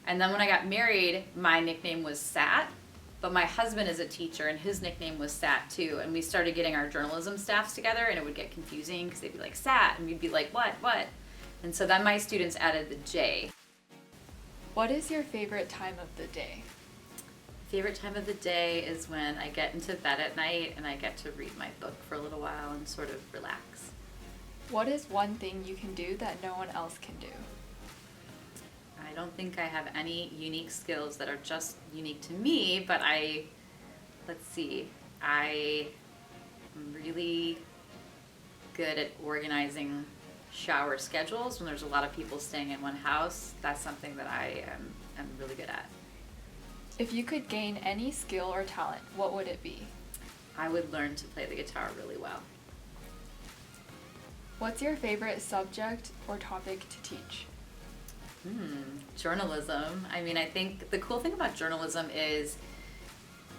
And then when I got married, my nickname was Sat, but my husband is a teacher and his nickname was Sat too. And we started getting our journalism staffs together and it would get confusing because they'd be like Sat and we'd be like, what? And so then my students added the J. What is your favorite time of the day? Favorite time of the day is when I get into bed at night and I get to read my book for a little while and sort of relax. What is one thing you can do that no one else can do? I don't think I have any unique skills that are just unique to me, but I am really good at organizing shower schedules when there's a lot of people staying in one house. That's something that I am really good at. If you could gain any skill or talent, what would it be? I would learn to play the guitar really well. What's your favorite subject or topic to teach? Journalism. I mean, I think the cool thing about journalism is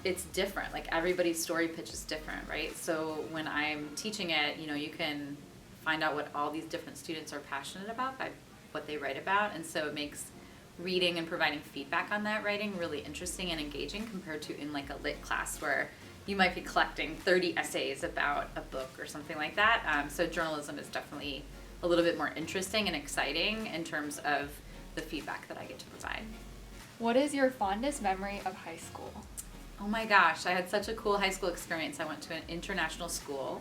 it's different. Like everybody's story pitch is different, right? So when I'm teaching it, you can find out what all these different students are passionate about by what they write about. And so it makes reading and providing feedback on that writing really interesting and engaging compared to in like a lit class where you might be collecting 30 essays about a book or something like that. So journalism is definitely a little bit more interesting and exciting in terms of the feedback that I get to provide. What is your fondest memory of high school? Oh my gosh, I had such a cool high school experience. I went to an international school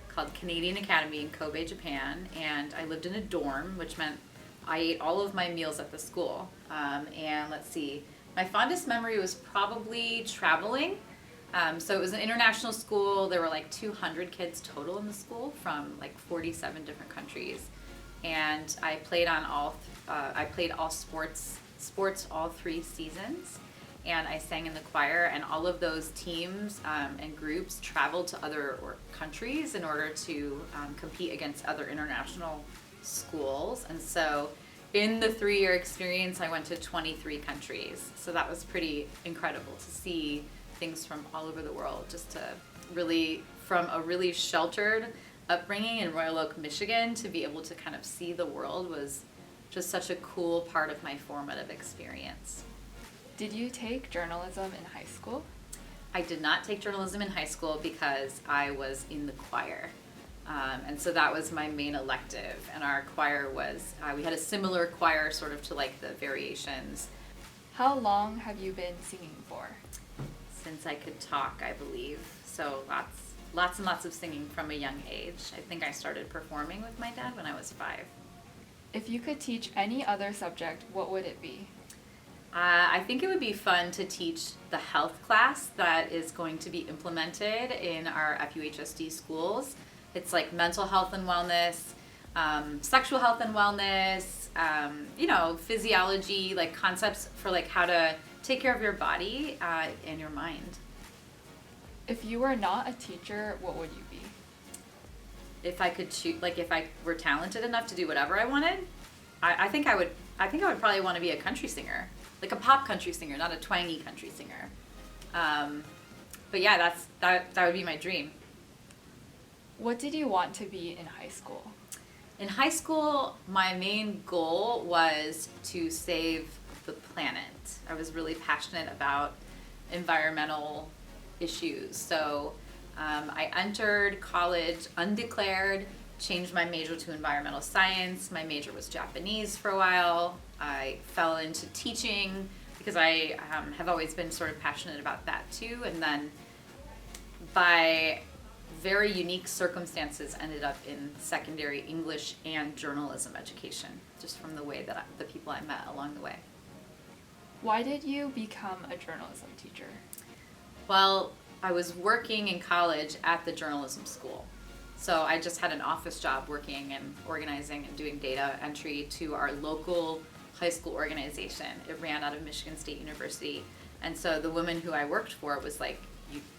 called Canadian Academy in Kobe, Japan, and I lived in a dorm, which meant I ate all of my meals at the school. And let's see, my fondest memory was probably traveling. So it was an international school. There were like 200 kids total in the school from like 47 different countries. And I played all sports all 3 seasons. And I sang in the choir, and all of those teams and groups traveled to other countries in order to compete against other international schools. And so in the 3-year experience, I went to 23 countries. So that was pretty incredible to see things from all over the world, just to really, from a really sheltered upbringing in Royal Oak, Michigan, to be able to kind of see the world was just such a cool part of my formative experience. Did you take journalism in high school? I did not take journalism in high school because I was in the choir. And so that was my main elective. And our choir was, we had a similar choir sort of to like the variations. How long have you been singing for? Since I could talk, I believe. So lots and lots of singing from a young age. I think I started performing with my dad when I was 5. If you could teach any other subject, what would it be? I think it would be fun to teach the health class that is going to be implemented in our FUHSD schools. It's like mental health and wellness, sexual health and wellness, physiology, like concepts for like how to take care of your body and your mind. If you were not a teacher, what would you be? If I could choose, like if I were talented enough to do whatever I wanted, I think I would probably want to be a country singer. Like a pop country singer, not a twangy country singer. But yeah, that would be my dream. What did you want to be in high school? In high school, my main goal was to save the planet. I was really passionate about environmental issues. So I entered college undeclared, changed my major to environmental science. My major was Japanese for a while. I fell into teaching because I have always been sort of passionate about that too. And then by very unique circumstances ended up in secondary English and journalism education, just from the way that the people I met along the way. Why did you become a journalism teacher? Well, I was working in college at the journalism school. So I just had an office job working and organizing and doing data entry to our local high school organization. It ran out of Michigan State University. And so the woman who I worked for was like,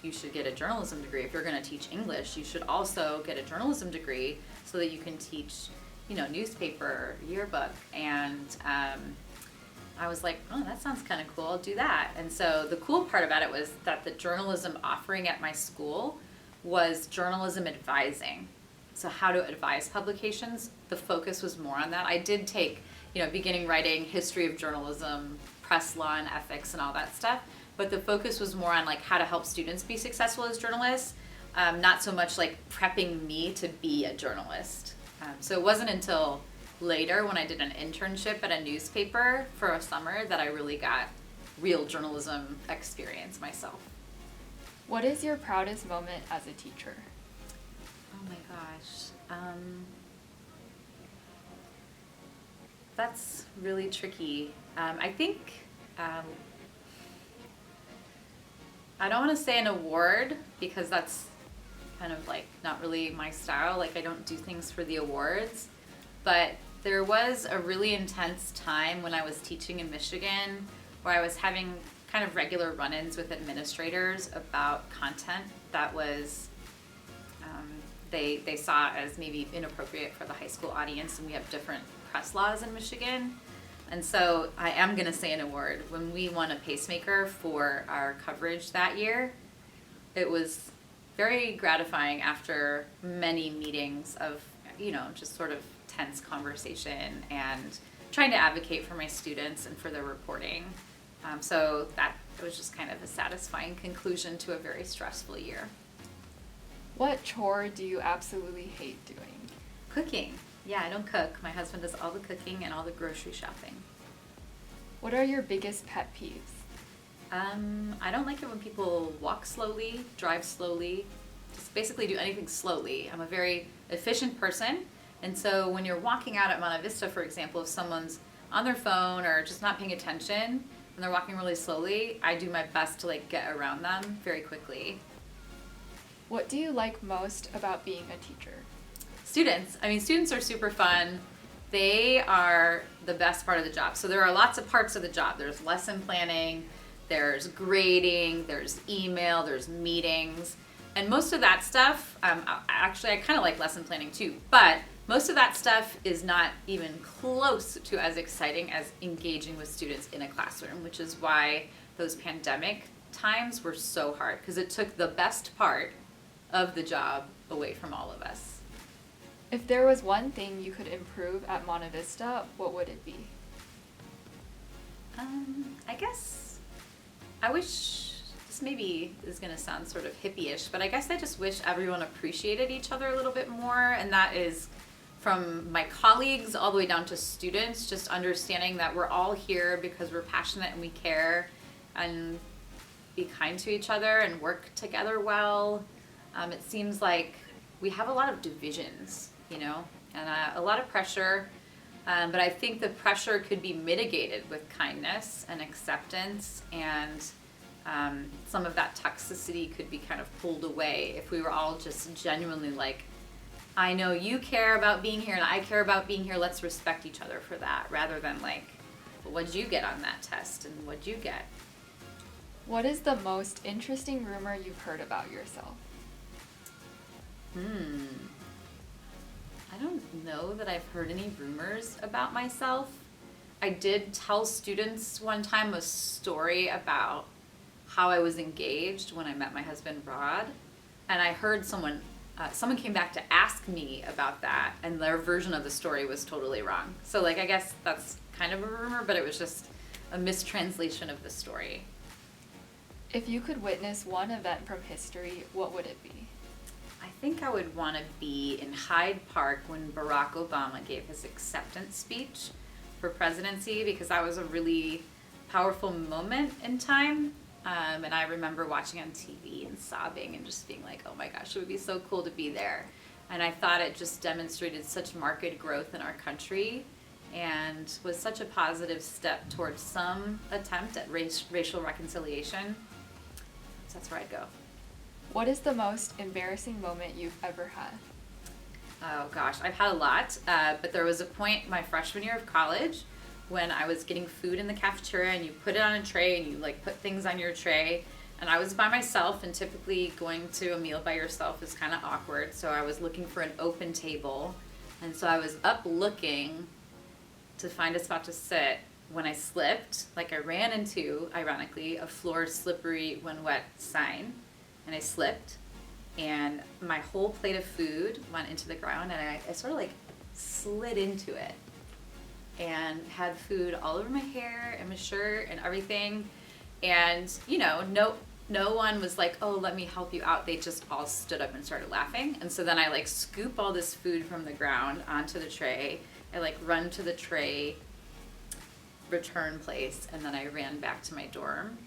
you should get a journalism degree. If you're going to teach English, you should also get a journalism degree so that you can teach, newspaper, yearbook. And I was like, oh, that sounds kind of cool. I'll do that. And so the cool part about it was that the journalism offering at my school was journalism advising. So how to advise publications, the focus was more on that. I did take, beginning writing, history of journalism, press law and ethics and all that stuff. But the focus was more on like how to help students be successful as journalists, not so much like prepping me to be a journalist. So it wasn't until later when I did an internship at a newspaper for a summer that I really got real journalism experience myself. What is your proudest moment as a teacher? Oh my gosh. That's really tricky. I think I don't want to say an award because that's kind of like not really my style. Like I don't do things for the awards. But there was a really intense time when I was teaching in Michigan where I was having kind of regular run-ins with administrators about content that was they saw as maybe inappropriate for the high school audience, and we have different press laws in Michigan. And so I am going to say an award. When we won a pacemaker for our coverage that year, it was very gratifying after many meetings of, just sort of tense conversation and trying to advocate for my students and for their reporting. So that was just kind of a satisfying conclusion to a very stressful year. What chore do you absolutely hate doing? Cooking. Yeah, I don't cook. My husband does all the cooking and all the grocery shopping. What are your biggest pet peeves? I don't like it when people walk slowly, drive slowly, just basically do anything slowly. I'm a very efficient person, and so when you're walking out at Monte Vista, for example, if someone's on their phone or just not paying attention and they're walking really slowly, I do my best to like get around them very quickly. What do you like most about being a teacher? Students. I mean, students are super fun. They are the best part of the job. So there are lots of parts of the job. There's lesson planning, there's grading, there's email, there's meetings. And most of that stuff, actually I kind of like lesson planning too, but most of that stuff is not even close to as exciting as engaging with students in a classroom, which is why those pandemic times were so hard, because it took the best part of the job away from all of us. If there was one thing you could improve at Monte Vista, what would it be? I guess I wish, this maybe is going to sound sort of hippie-ish, but I guess I just wish everyone appreciated each other a little bit more, and that is from my colleagues all the way down to students, just understanding that we're all here because we're passionate and we care, and be kind to each other and work together well. It seems like we have a lot of divisions, and a lot of pressure, but I think the pressure could be mitigated with kindness and acceptance, and some of that toxicity could be kind of pulled away if we were all just genuinely like, I know you care about being here and I care about being here, let's respect each other for that, rather than like, well, what'd you get on that test and what'd you get? What is the most interesting rumor you've heard about yourself? I don't know that I've heard any rumors about myself. I did tell students one time a story about how I was engaged when I met my husband Rod, and I heard someone came back to ask me about that, and their version of the story was totally wrong. So I guess that's kind of a rumor, but it was just a mistranslation of the story. If you could witness one event from history, what would it be? I think I would want to be in Hyde Park when Barack Obama gave his acceptance speech for presidency, because that was a really powerful moment in time. And I remember watching on TV and sobbing and just being like, oh my gosh, it would be so cool to be there. And I thought it just demonstrated such marked growth in our country and was such a positive step towards some attempt at racial reconciliation. So that's where I'd go. What is the most embarrassing moment you've ever had? Oh gosh, I've had a lot, but there was a point my freshman year of college when I was getting food in the cafeteria, and you put it on a tray and you put things on your tray, and I was by myself, and typically going to a meal by yourself is kind of awkward, so I was looking for an open table, and so I was up looking to find a spot to sit when I slipped. I ran into, ironically, a floor slippery when wet sign, and I slipped, and my whole plate of food went into the ground, and I sort of slid into it. and had food all over my hair and my shirt and everything. And, no one was like, oh, let me help you out. They just all stood up and started laughing. And so then I like scoop all this food from the ground onto the tray. I like run to the tray return place, and then I ran back to my dorm.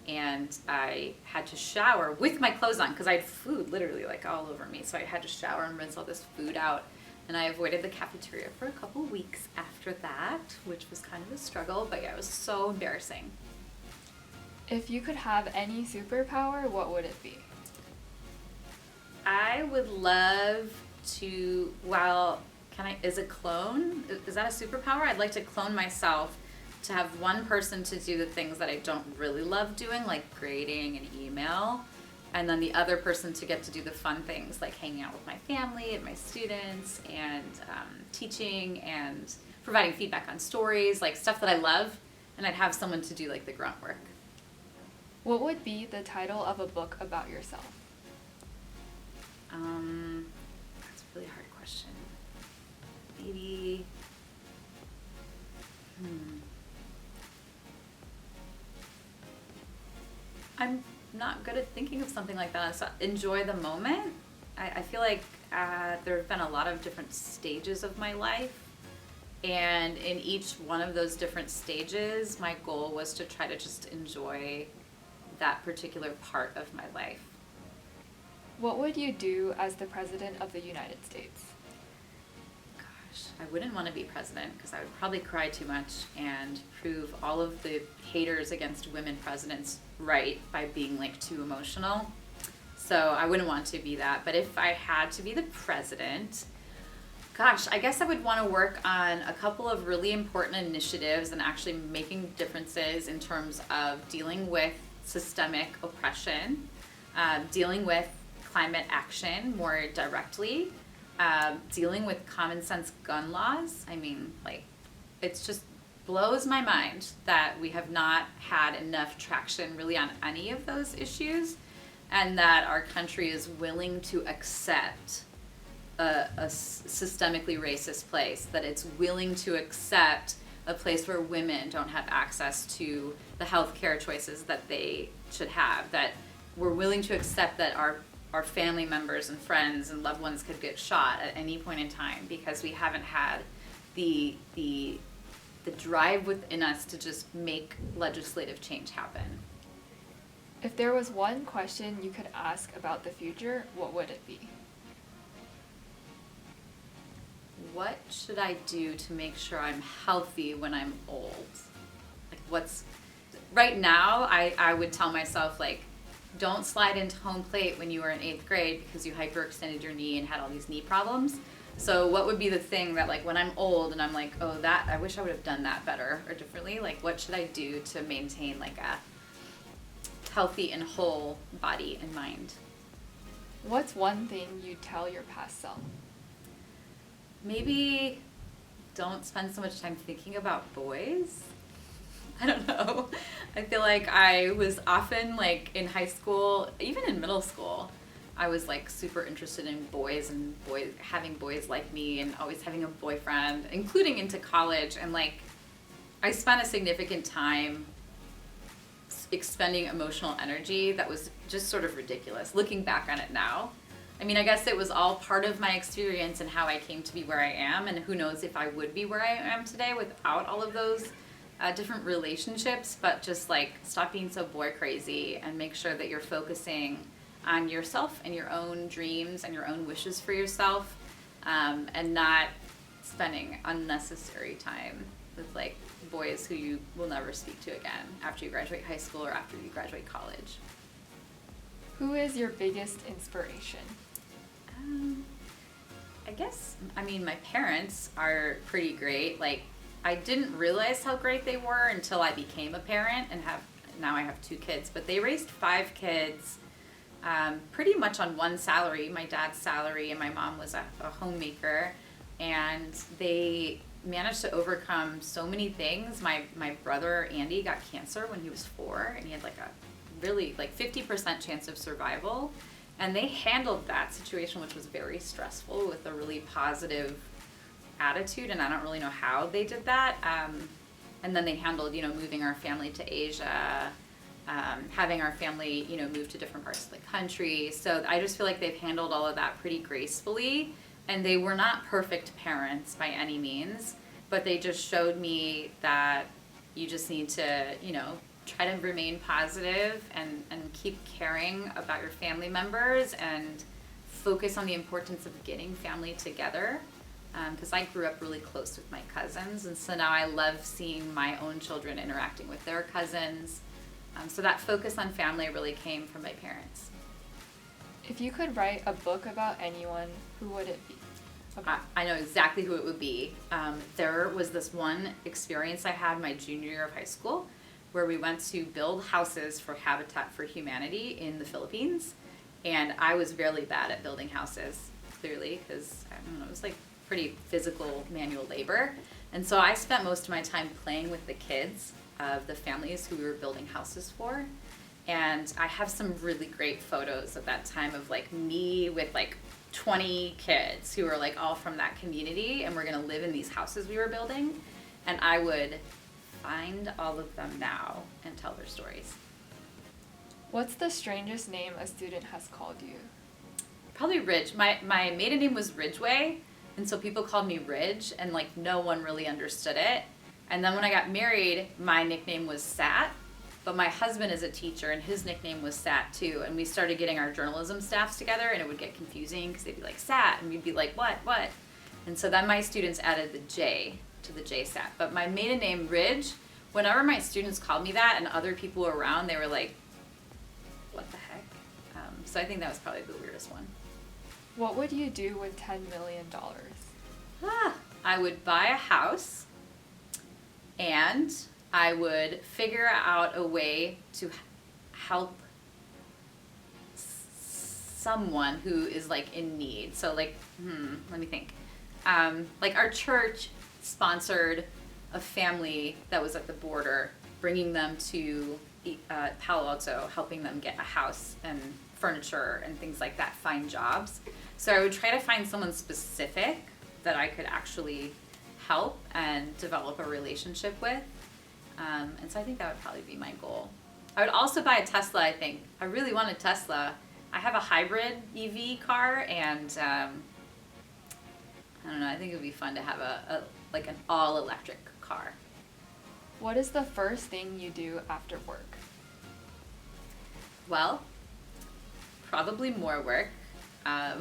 And I had to shower with my clothes on because I had food literally like all over me. So I had to shower and rinse all this food out. And I avoided the cafeteria for a couple weeks after that, which was kind of a struggle, but yeah, it was so embarrassing. If you could have any superpower, what would it be? I would love to, is a clone? Is that a superpower? I'd like to clone myself to have one person to do the things that I don't really love doing, like grading and email, and then the other person to get to do the fun things like hanging out with my family and my students and teaching and providing feedback on stories, like stuff that I love, and I'd have someone to do like the grunt work. What would be the title of a book about yourself? That's a really hard question. Maybe, I'm not good at thinking of something like that. So enjoy the moment. I feel like there have been a lot of different stages of my life. And in each one of those different stages, my goal was to try to just enjoy that particular part of my life. What would you do as the President of the United States? Gosh, I wouldn't want to be president because I would probably cry too much and prove all of the haters against women presidents right by being like too emotional. So I wouldn't want to be that. But if I had to be the president, gosh, I guess I would want to work on a couple of really important initiatives and actually making differences in terms of dealing with systemic oppression, dealing with climate action more directly, dealing with common sense gun laws. I mean, like, it's just blows my mind that we have not had enough traction really on any of those issues, and that our country is willing to accept a systemically racist place, that it's willing to accept a place where women don't have access to the health care choices that they should have, that we're willing to accept that our family members and friends and loved ones could get shot at any point in time because we haven't had the drive within us to just make legislative change happen. If there was one question you could ask about the future, what would it be? What should I do to make sure I'm healthy when I'm old? Like right now, I would tell myself, like, don't slide into home plate when you were in 8th grade because you hyperextended your knee and had all these knee problems. So what would be the thing that, like, when I'm old and I'm like, oh, that, I wish I would have done that better or differently, like, what should I do to maintain, like, a healthy and whole body and mind? What's one thing you'd tell your past self? Maybe don't spend so much time thinking about boys. I don't know. I feel like I was often, like, in high school, even in middle school, I was like super interested in boys and having boys like me and always having a boyfriend, including into college. And like, I spent a significant time expending emotional energy that was just sort of ridiculous, looking back on it now. I mean, I guess it was all part of my experience and how I came to be where I am, and who knows if I would be where I am today without all of those different relationships. But just like, stop being so boy crazy and make sure that you're focusing on yourself and your own dreams and your own wishes for yourself, and not spending unnecessary time with like boys who you will never speak to again after you graduate high school or after you graduate college. Who is your biggest inspiration? I guess, I mean, my parents are pretty great. Like, I didn't realize how great they were until I became a parent and now I have 2 kids, but they raised 5 kids pretty much on one salary, my dad's salary, and my mom was a homemaker, and they managed to overcome so many things. My brother Andy got cancer when he was 4, and he had like a really like 50% chance of survival, and they handled that situation, which was very stressful, with a really positive attitude, and I don't really know how they did that. And then they handled, moving our family to Asia, having our family, move to different parts of the country. So I just feel like they've handled all of that pretty gracefully. And they were not perfect parents by any means, but they just showed me that you just need to, try to remain positive and keep caring about your family members and focus on the importance of getting family together. Because I grew up really close with my cousins, and so now I love seeing my own children interacting with their cousins. So that focus on family really came from my parents. If you could write a book about anyone, who would it be? I know exactly who it would be. There was this one experience I had my junior year of high school where we went to build houses for Habitat for Humanity in the Philippines. And I was really bad at building houses, clearly, because I don't know, it was like pretty physical manual labor. And so I spent most of my time playing with the kids of the families who we were building houses for. And I have some really great photos of that time of like me with like 20 kids who were like all from that community, and we're gonna live in these houses we were building. And I would find all of them now and tell their stories. What's the strangest name a student has called you? Probably Ridge. My maiden name was Ridgeway, and so people called me Ridge, and like no one really understood it. And then when I got married, my nickname was Jsatt, but my husband is a teacher, and his nickname was Jsatt too. And we started getting our journalism staffs together, and it would get confusing because they'd be like Jsatt, and we'd be like what? And so then my students added the J to the Jsatt. But my maiden name, Ridge, whenever my students called me that and other people were around, they were like, what the heck? So I think that was probably the weirdest one. What would you do with $10 million? I would buy a house, and I would figure out a way to help someone who is like in need. So like, let me think. Like our church sponsored a family that was at the border, bringing them to Palo Alto, helping them get a house and furniture and things like that, find jobs. So I would try to find someone specific that I could actually help and develop a relationship with. And so I think that would probably be my goal. I would also buy a Tesla, I think. I really want a Tesla. I have a hybrid EV car, and I don't know, I think it would be fun to have like an all-electric car. What is the first thing you do after work? Well, probably more work. I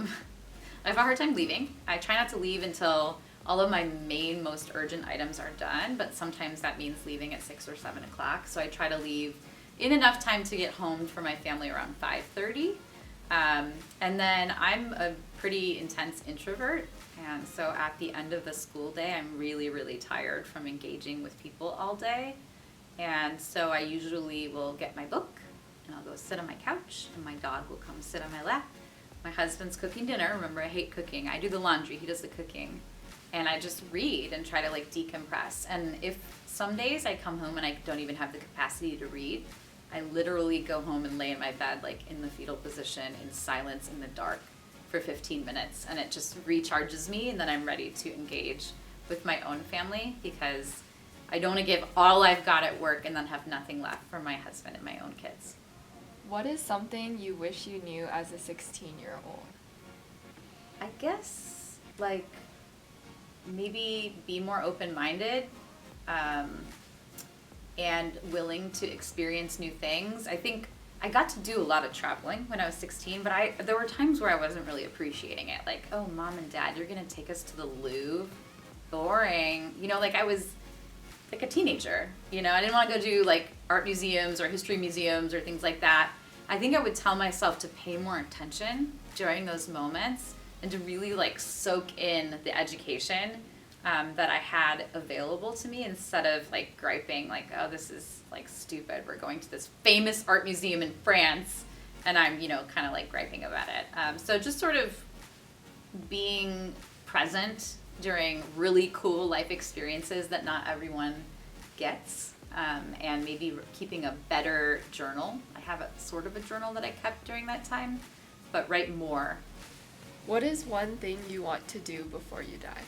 have a hard time leaving. I try not to leave until all of my main, most urgent items are done, but sometimes that means leaving at 6 or 7 o'clock. So I try to leave in enough time to get home for my family around 5:30. And then I'm a pretty intense introvert. And so at the end of the school day, I'm really, really tired from engaging with people all day. And so I usually will get my book and I'll go sit on my couch, and my dog will come sit on my lap. My husband's cooking dinner. Remember, I hate cooking. I do the laundry, he does the cooking. And I just read and try to like decompress. And if some days I come home and I don't even have the capacity to read, I literally go home and lay in my bed like in the fetal position in silence in the dark for 15 minutes, and it just recharges me, and then I'm ready to engage with my own family, because I don't want to give all I've got at work and then have nothing left for my husband and my own kids. What is something you wish you knew as a 16-year-old? I guess like maybe be more open-minded and willing to experience new things. I think I got to do a lot of traveling when I was 16, but there were times where I wasn't really appreciating it. Like, oh, Mom and Dad, you're gonna take us to the Louvre? Boring. Like I was like a teenager. I didn't want to go do like art museums or history museums or things like that. I think I would tell myself to pay more attention during those moments and to really like soak in the education that I had available to me, instead of like griping like, oh, this is like stupid. We're going to this famous art museum in France, and I'm, kind of like griping about it. So just sort of being present during really cool life experiences that not everyone gets, and maybe keeping a better journal. I have a sort of a journal that I kept during that time, but write more. What is one thing you want to do before you die?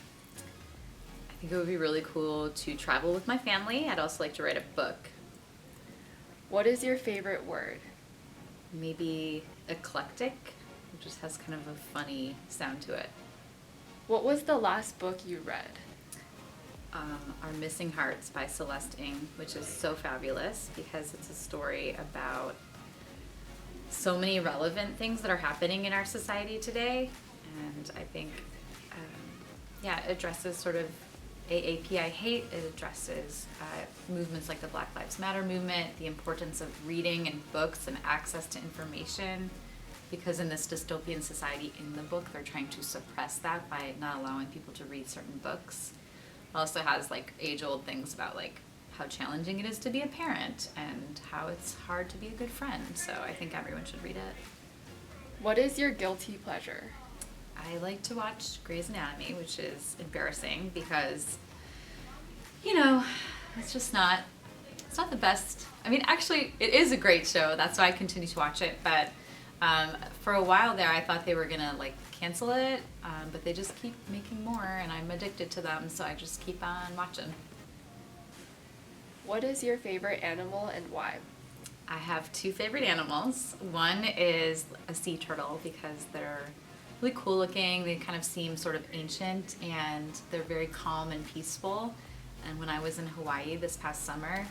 think it would be really cool to travel with my family. I'd also like to write a book. What is your favorite word? Maybe eclectic. It just has kind of a funny sound to it. What was the last book you read? Our Missing Hearts by Celeste Ng, which is so fabulous because it's a story about so many relevant things that are happening in our society today. And I think, it addresses sort of AAPI hate. It addresses movements like the Black Lives Matter movement, the importance of reading and books and access to information. Because in this dystopian society in the book, they're trying to suppress that by not allowing people to read certain books. It also has like age-old things about like how challenging it is to be a parent and how it's hard to be a good friend. So I think everyone should read it. What is your guilty pleasure? I like to watch Grey's Anatomy, which is embarrassing because, it's not the best. I mean, actually, it is a great show. That's why I continue to watch it. But for a while there, I thought they were going to like cancel it, but they just keep making more, and I'm addicted to them, so I just keep on watching. What is your favorite animal and why? I have two favorite animals. One is a sea turtle because they're really cool looking. They kind of seem sort of ancient, and they're very calm and peaceful. And when I was in Hawaii this past summer,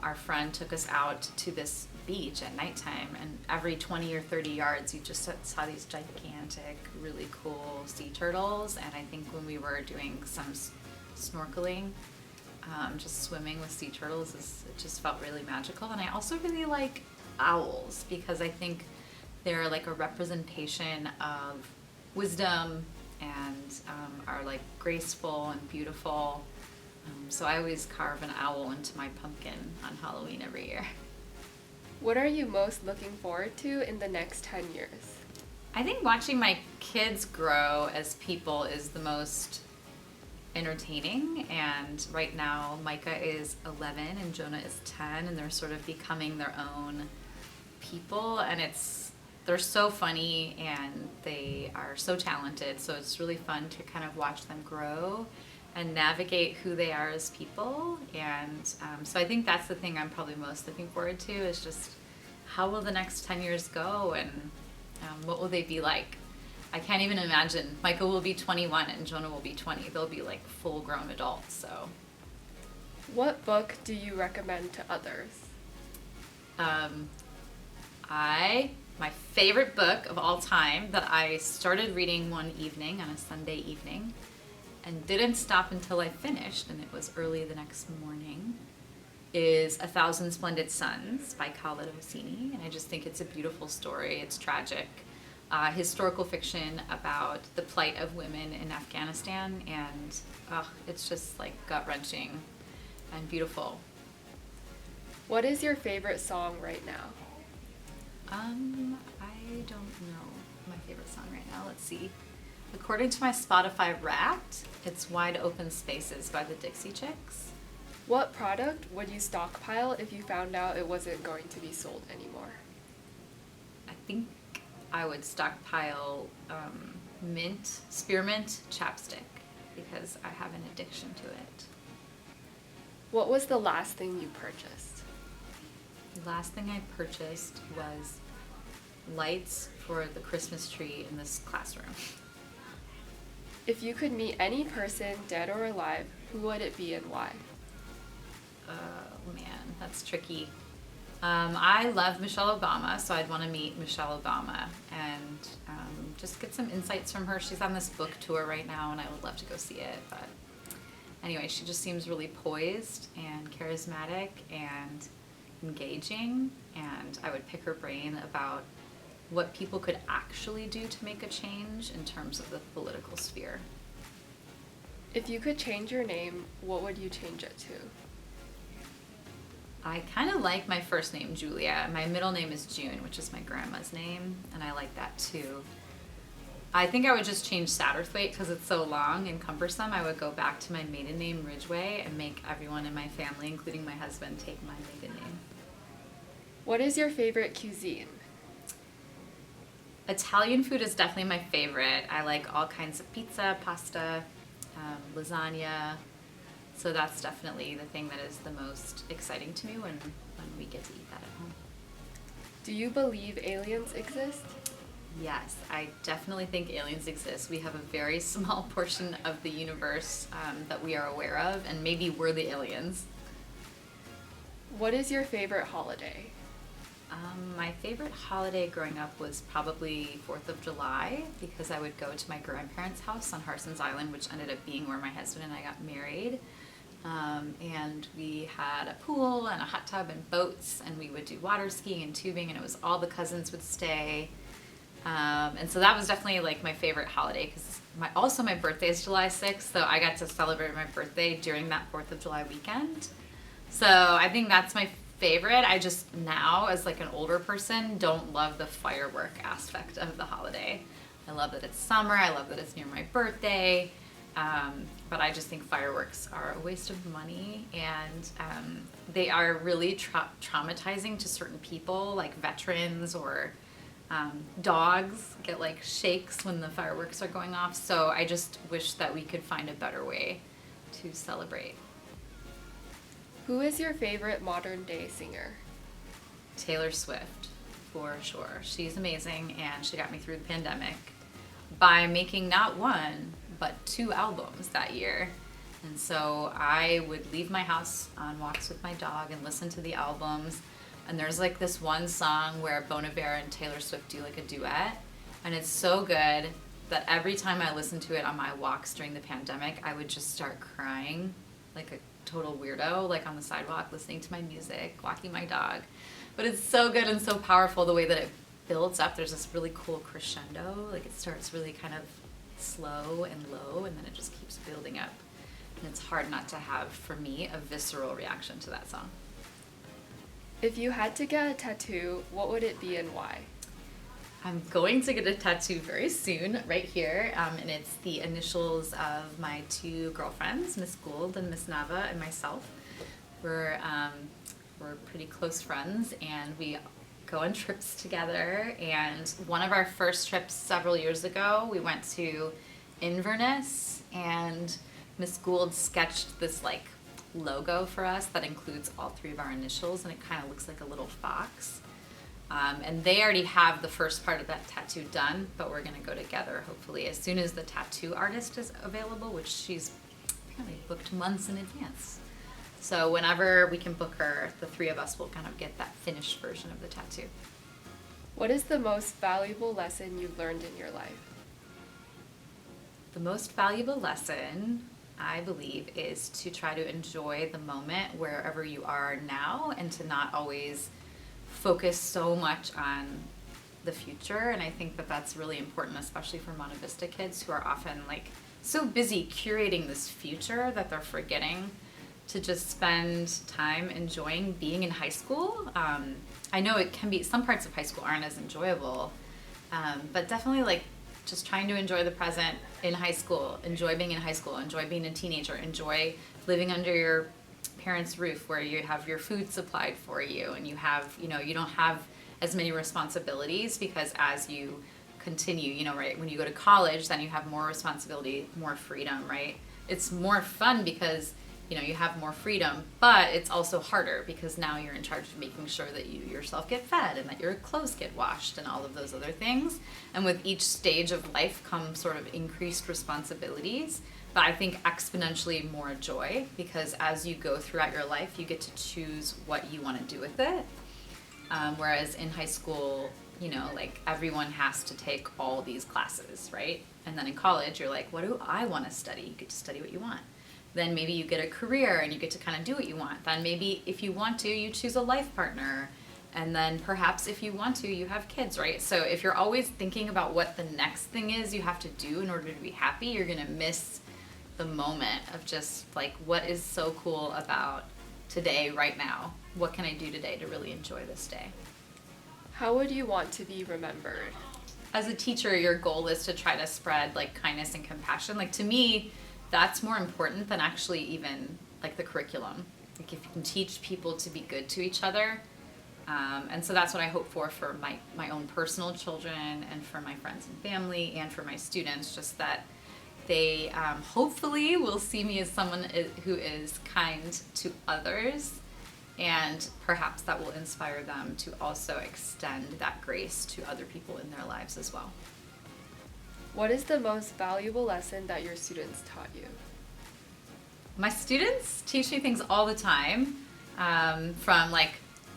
our friend took us out to this beach at nighttime, and every 20 or 30 yards you just saw these gigantic, really cool sea turtles. And I think when we were doing some snorkeling, just swimming with sea turtles, it just felt really magical. And I also really like owls because I think they're like a representation of wisdom and are like graceful and beautiful. So I always carve an owl into my pumpkin on Halloween every year. What are you most looking forward to in the next 10 years? I think watching my kids grow as people is the most entertaining. And right now, Micah is 11 and Jonah is 10, and they're sort of becoming their own people. And they're so funny and they are so talented. So it's really fun to kind of watch them grow and navigate who they are as people. And so I think that's the thing I'm probably most looking forward to, is just how will the next 10 years go, and what will they be like? I can't even imagine. Michael will be 21 and Jonah will be 20. They'll be like full-grown adults. So What book do you recommend to others? My favorite book of all time that I started reading one evening on a Sunday evening and didn't stop until I finished, and it was early the next morning, is A Thousand Splendid Suns by Khaled Hosseini. And I just think it's a beautiful story. It's tragic. Historical fiction about the plight of women in Afghanistan, and it's just like gut-wrenching and beautiful. What is your favorite song right now? I don't know my favorite song right now. Let's see. According to my Spotify Wrapped, it's Wide Open Spaces by the Dixie Chicks. What product would you stockpile if you found out it wasn't going to be sold anymore? I think I would stockpile spearmint chapstick because I have an addiction to it. What was the last thing you purchased? The last thing I purchased was lights for the Christmas tree in this classroom. If you could meet any person, dead or alive, who would it be and why? Oh man, that's tricky. I love Michelle Obama, so I'd want to meet Michelle Obama and just get some insights from her. She's on this book tour right now, and I would love to go see it. But anyway, she just seems really poised and charismatic and engaging, and I would pick her brain about what people could actually do to make a change in terms of the political sphere. If you could change your name, what would you change it to? I kind of like my first name, Julia. My middle name is June, which is my grandma's name, and I like that too. I think I would just change Satterthwaite because it's so long and cumbersome. I would go back to my maiden name, Ridgway, and make everyone in my family, including my husband, take my maiden name. What is your favorite cuisine? Italian food is definitely my favorite. I like all kinds of pizza, pasta, lasagna, So that's definitely the thing that is the most exciting to me when we get to eat that at home. Do you believe aliens exist? Yes, I definitely think aliens exist. We have a very small portion of the universe that we are aware of, and maybe we're the aliens. What is your favorite holiday? My favorite holiday growing up was probably 4th of July, because I would go to my grandparents' house on Harson's Island, which ended up being where my husband and I got married. And we had a pool and a hot tub and boats, and we would do water skiing and tubing, and it was all the cousins would stay. And so that was definitely like my favorite holiday, because also my birthday is July 6th, so I got to celebrate my birthday during that 4th of July weekend. So I think that's my favorite. I just now, as like an older person, don't love the firework aspect of the holiday. I love that it's summer, I love that it's near my birthday, but I just think fireworks are a waste of money, and they are really traumatizing to certain people, like veterans or dogs get like shakes when the fireworks are going off. So I just wish that we could find a better way to celebrate. Who is your favorite modern day singer? Taylor Swift, for sure. She's amazing, and she got me through the pandemic by making not one, but 2 albums that year. And so I would leave my house on walks with my dog and listen to the albums. And there's like this one song where Bon Iver and Taylor Swift do like a duet, and it's so good that every time I listened to it on my walks during the pandemic, I would just start crying like a total weirdo, like on the sidewalk, listening to my music, walking my dog. But it's so good and so powerful the way that it builds up. There's this really cool crescendo, like it starts really kind of slow and low, and then it just keeps building up. And it's hard not to have, for me, a visceral reaction to that song. If you had to get a tattoo, what would it be and why? I'm going to get a tattoo very soon, right here, and it's the initials of my 2 girlfriends, Miss Gould and Miss Nava, and myself. We're pretty close friends, and we go on trips together. And one of our first trips several years ago, we went to Inverness, and Miss Gould sketched this like logo for us that includes all 3 of our initials, and it kind of looks like a little fox. And they already have the first part of that tattoo done, but we're going to go together hopefully as soon as the tattoo artist is available, which she's apparently booked months in advance. So whenever we can book her, the 3 of us will kind of get that finished version of the tattoo. What is the most valuable lesson you've learned in your life? The most valuable lesson, I believe, is to try to enjoy the moment wherever you are now, and to not always focus so much on the future. And I think that that's really important, especially for Monte Vista kids who are often like so busy curating this future that they're forgetting to just spend time enjoying being in high school. I know it can be, some parts of high school aren't as enjoyable, but definitely like just trying to enjoy the present in high school, enjoy being in high school, enjoy being a teenager, enjoy living under your parents' roof where you have your food supplied for you, and you have, you don't have as many responsibilities, because as you continue, right, when you go to college, then you have more responsibility, more freedom, right? It's more fun because, you have more freedom, but it's also harder because now you're in charge of making sure that you yourself get fed and that your clothes get washed and all of those other things. And with each stage of life comes sort of increased responsibilities, but I think exponentially more joy, because as you go throughout your life, you get to choose what you want to do with it. Whereas in high school, like everyone has to take all these classes, right? And then in college, you're like, what do I want to study? You get to study what you want. Then maybe you get a career and you get to kind of do what you want. Then maybe if you want to, you choose a life partner. And then perhaps if you want to, you have kids, right? So if you're always thinking about what the next thing is you have to do in order to be happy, you're going to miss the moment of just like, what is so cool about today, right now? What can I do today to really enjoy this day? How would you want to be remembered? As a teacher, your goal is to try to spread like kindness and compassion. Like to me, that's more important than actually even like the curriculum. Like if you can teach people to be good to each other. And so that's what I hope for my own personal children, and for my friends and family, and for my students, just that They hopefully will see me as someone who is kind to others, and perhaps that will inspire them to also extend that grace to other people in their lives as well. What is the most valuable lesson that your students taught you? My students teach me things all the time, from like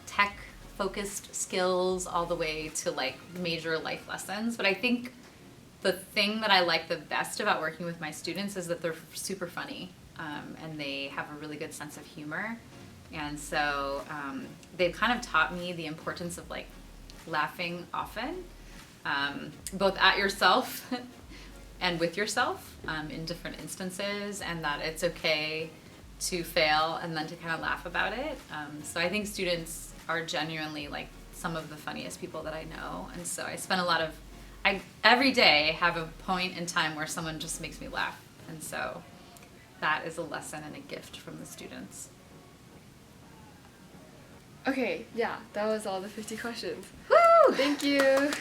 tech focused skills all the way to like major life lessons. But I think the thing that I like the best about working with my students is that they're super funny, and they have a really good sense of humor. And so they've kind of taught me the importance of like laughing often, both at yourself and with yourself, in different instances, and that it's okay to fail and then to kind of laugh about it. So I think students are genuinely like some of the funniest people that I know, and so I spend every day have a point in time where someone just makes me laugh, and so that is a lesson and a gift from the students. Okay, yeah, that was all the 50 questions. Woo! Thank you.